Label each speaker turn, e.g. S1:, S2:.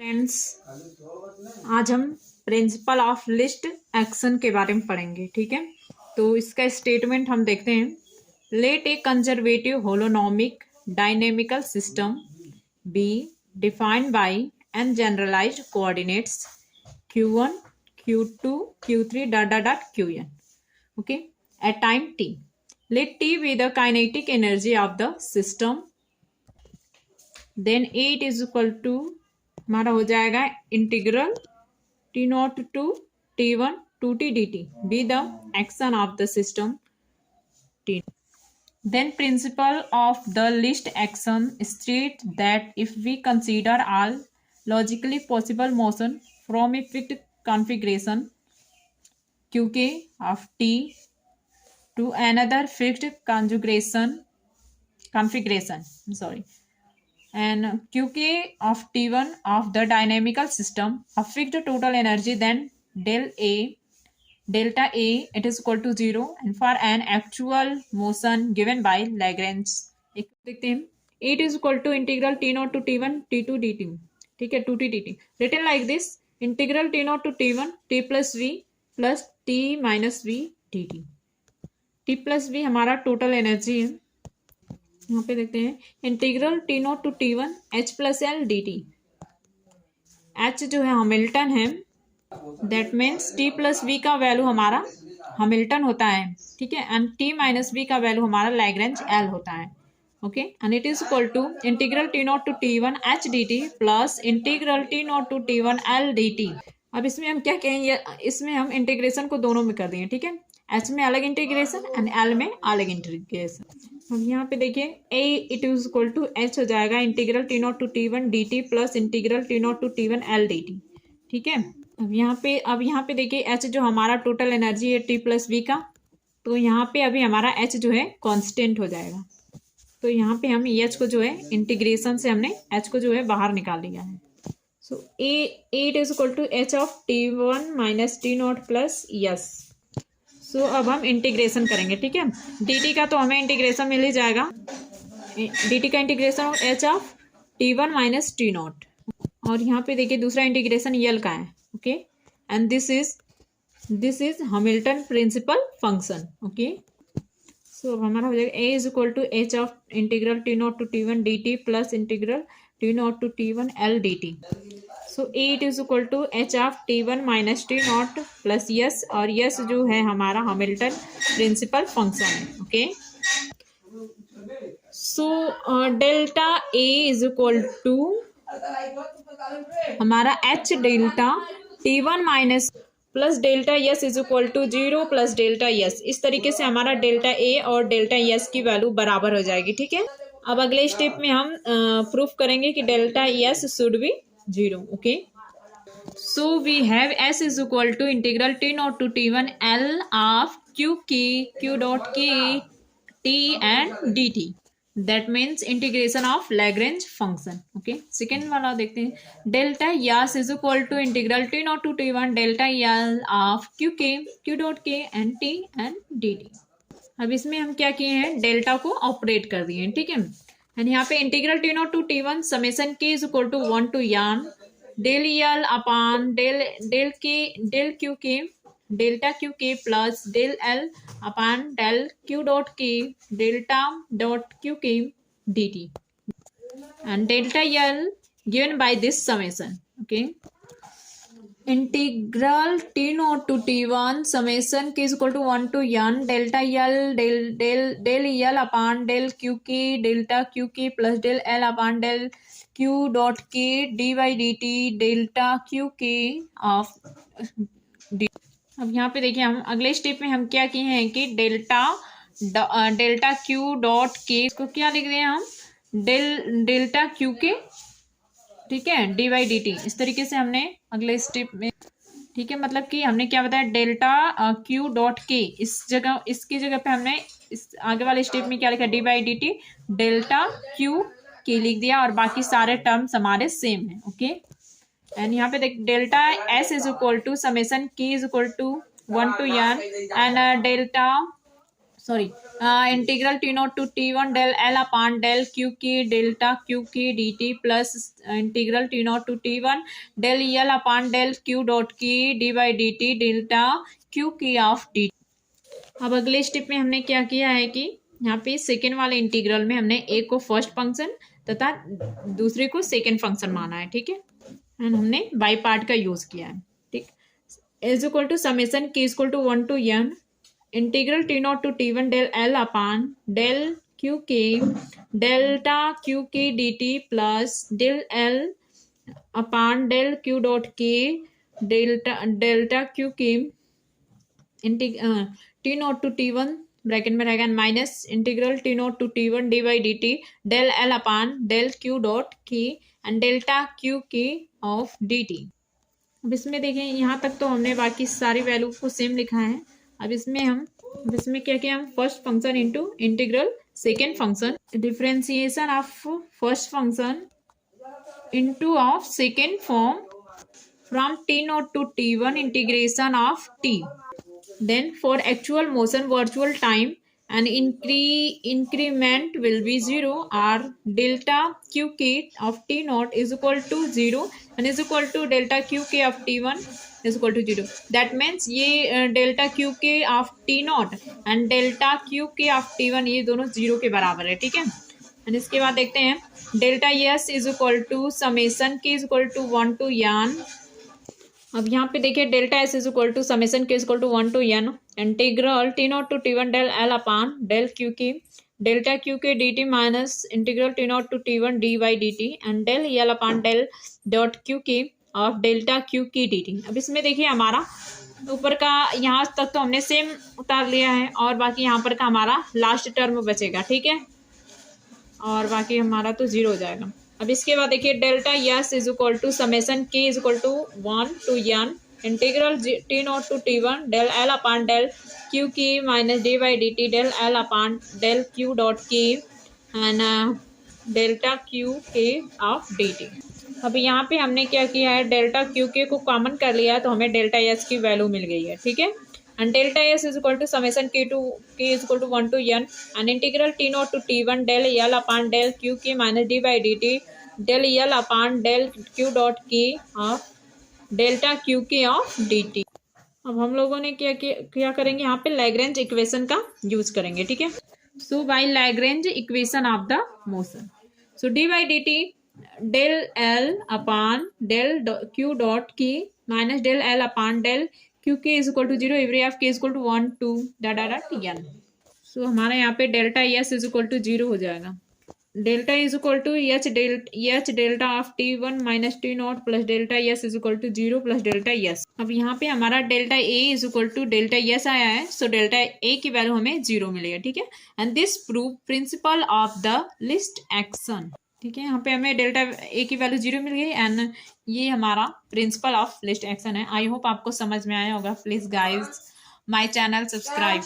S1: Friends, आज हम principle of list action के बारे में पढ़ेंगे। ठीक है, तो इसका स्टेटमेंट हम देखते हैं। Let a conservative holonomic dynamical system be defined by n generalised coordinates q1 q2 q3 dot dot dot qn, okay, at time t. Let t be the kinetic energy of the system. Then A is equal to हमारा हो जाएगा integral T naught to T one two T D T be the action of the system T. Then principle of the least action states that if we consider all logically possible motion from a fixed configuration qk of t to another fixed configuration, and qk of t1 of the dynamical system of fixed total energy, then delta a it is equal to 0 and for an actual motion given by Lagrange. एक देखते हैं, it is equal to integral t naught to t1 t2 dt. ठीक है, 2t dt written like this: integral t naught to t1 t plus v plus t minus v dt. t plus v हमारा total energy है। यहाँ पे देखते हैं integral T naught to T one H plus L D T. H जो है Hamilton है, that means T plus V का वैल्यू हमारा हैमिल्टन होता है. ठीक है, एंड टी माइनस वी का वैल्यू हमारा लैग्रेंज एल होता है. Okay, and it is equal to integral T naught to T one H D T plus integral T naught to T one L D T. अब इसमें हम क्या कहेंगे, इसमें हम इंटीग्रेशन को दोनों में कर देंगे. ठीक है, एच में अलग इंटीग्रेशन एंड एल में अलग इंटीग्रेशन. अब यहाँ पे देखिए A it is equal to H हो जाएगा integral T naught to T one d T plus integral T naught to T one L D t. ठीक है, अब यहाँ पे देखिए एच जो हमारा टोटल एनर्जी है टी प्लस वी का, तो यहाँ पे अभी हमारा एच जो है कांस्टेंट हो जाएगा. तो यहाँ पे हम एच को जो है इंटीग्रेशन से हमने एच को जो है बाहर निकाल लिया है. So A it is equal to H of T one minus T naught plus S. So अब हम इंटीग्रेशन करेंगे. ठीक है, डी टी का तो हमें इंटीग्रेशन मिल ही जाएगा. डी टी का integration H of T one minus T naught, और यहाँ पे देखिए दूसरा इंटीग्रेशन यल का है. Okay, and this is Hamilton principal function. Okay, so अब हमारा हो जाएगा A is equal to H of integral T naught to T one d T plus integral T naught to T one L D t. So A it is equal to H of T one minus T naught plus S, और S जो है हमारा Hamilton principal function है. Okay, so delta A is equal to हमारा H delta T one minus plus delta S is equal to 0 plus delta S. इस तरीके से हमारा डेल्टा ए और डेल्टा यस की वैल्यू बराबर हो जाएगी. ठीक है, अब अगले स्टेप में हम प्रूफ करेंगे कि delta S should be 0. Okay, so we have S is equal to integral T naught to T one L of Q K Q dot K T and D T. That means integration of Lagrange function. Okay, second वाला देखते हैं. Delta S is equal to integral T naught to T one delta L of Q K Q dot K and T and D T. अब इसमें हम क्या किए हैं, delta को ऑपरेट कर दिए हैं. ठीक है, एंड यहाँ पे integral T naught to T one summation K is equal to 1 to N del L upon del Q K delta Q K plus del L upon del Q dot K delta dot Q K D T, and delta L given by this summation. Okay, integral T naught to T one summation K is equal to 1 to N delta L del L upon del Q K delta Q K plus del L upon del Q dot K D by D T delta Q K of D. अब यहाँ पे देखिए हम अगले step में हम क्या किए हैं कि डेल्टा क्यू डॉट के इसको क्या लिख रहे हैं हम, डेल्टा क्यू के. ठीक है, डी बाई डी टी. इस तरीके से हमने अगले स्टेप में, ठीक है, मतलब कि हमने क्या बताया, डेल्टा क्यू डॉट के इसकी जगह पे हमने इस आगे वाले स्टेप में क्या लिखा, D by D T delta Q के लिख दिया, और बाकी सारे टर्म्स हमारे सेम है. ओके, एंड यहाँ पे देख delta S is equal to summation K is equal to 1 to N and delta sorry, integral T naught to T one del L upon del Q K delta Q K D T plus integral T naught to T one del L upon del Q dot K D by D T delta Q K of D. अब अगले step में हमने क्या किया है कि यहाँ पे सेकेंड वाले इंटीग्रल में हमने एक को फर्स्ट फंक्शन तथा दूसरे को सेकेंड फंक्शन माना है, ठीक है, एंड हमने बाई पार्ट का यूज किया है, ठीक। Is equal to summation K equal to 1 to n integral T naught to T one del L upon del Q K delta Q K D T plus del L upon del Q dot K delta Q K T naught to T one bracket में रहेगा minus integral T naught to T one D by D T del L upon del Q dot K and delta Q K of D T. अब इसमें देखें यहाँ तक तो हमने बाकी सारी वैल्यू को सेम लिखा है। अब इसमें क्या किया हम first function into integral second function differentiation of first function into of second form from T naught to T one integration of T then for actual motion virtual time and increment will be 0 or delta q k of t naught is equal to 0 and is equal to delta q k of t1 is equal to 0। that means ये delta q k of t naught and delta q k of t1 ये दोनों 0 के बराबर है, ठीक है। And इसके बाद देखते हैं delta s is equal to summation k is equal to 1 to n। अब यहाँ पे देखिए delta S is equal to summation K equal to 1 to n integral T naught to T one del L upon del Q K delta Q K D T minus integral T naught to T one D by D T and del L upon del dot Q K of delta Q K D T. अब इसमें देखिए हमारा ऊपर का यहाँ तक तो हमने सेम उतार लिया है और बाकी यहाँ पर का हमारा लास्ट टर्म बचेगा, ठीक है, और बाकी हमारा तो 0 हो जाएगा। अब इसके बाद देखिए delta S is equal to summation K is equal to 1 to n integral T naught to T one del L upon del Q K minus D by D T del L upon del Q dot K and delta Q K of D T. अब यहाँ पे हमने क्या किया है delta Q के को common कर लिया है तो हमें डेल्टा एस की वैल्यू मिल गई है, ठीक है। And delta S is equal to summation K is equal to 1 to n and integral T naught to T one del L upon del Q K minus D by D T del L upon del Q dot K of delta Q K of D T. अब हम लोगों ने क्या करेंगे यहाँ पे Lagrange equation का use करेंगे, ठीक है। So by Lagrange equation of the motion so D by D T del L upon del Q dot K minus del L upon del Q K is equal to 0 every of K is equal to 1 to n। So हमारे यहाँ पे delta S is equal to 0 हो जाएगा। Delta is equal to H delta of T one minus T naught plus delta S is equal to 0 plus delta S. अब यहाँ पे हमारा delta A is equal to delta S आया है, सो delta ए की value हमें 0 मिलेगा, ठीक है। And this prove principle of the list action, ठीक है। यहाँ पे हमें डेल्टा ए की वैल्यू 0 मिल गई एंड ये हमारा प्रिंसिपल ऑफ लिस्ट एक्शन है। आई होप आपको समझ में आया होगा। Please guys my channel subscribe.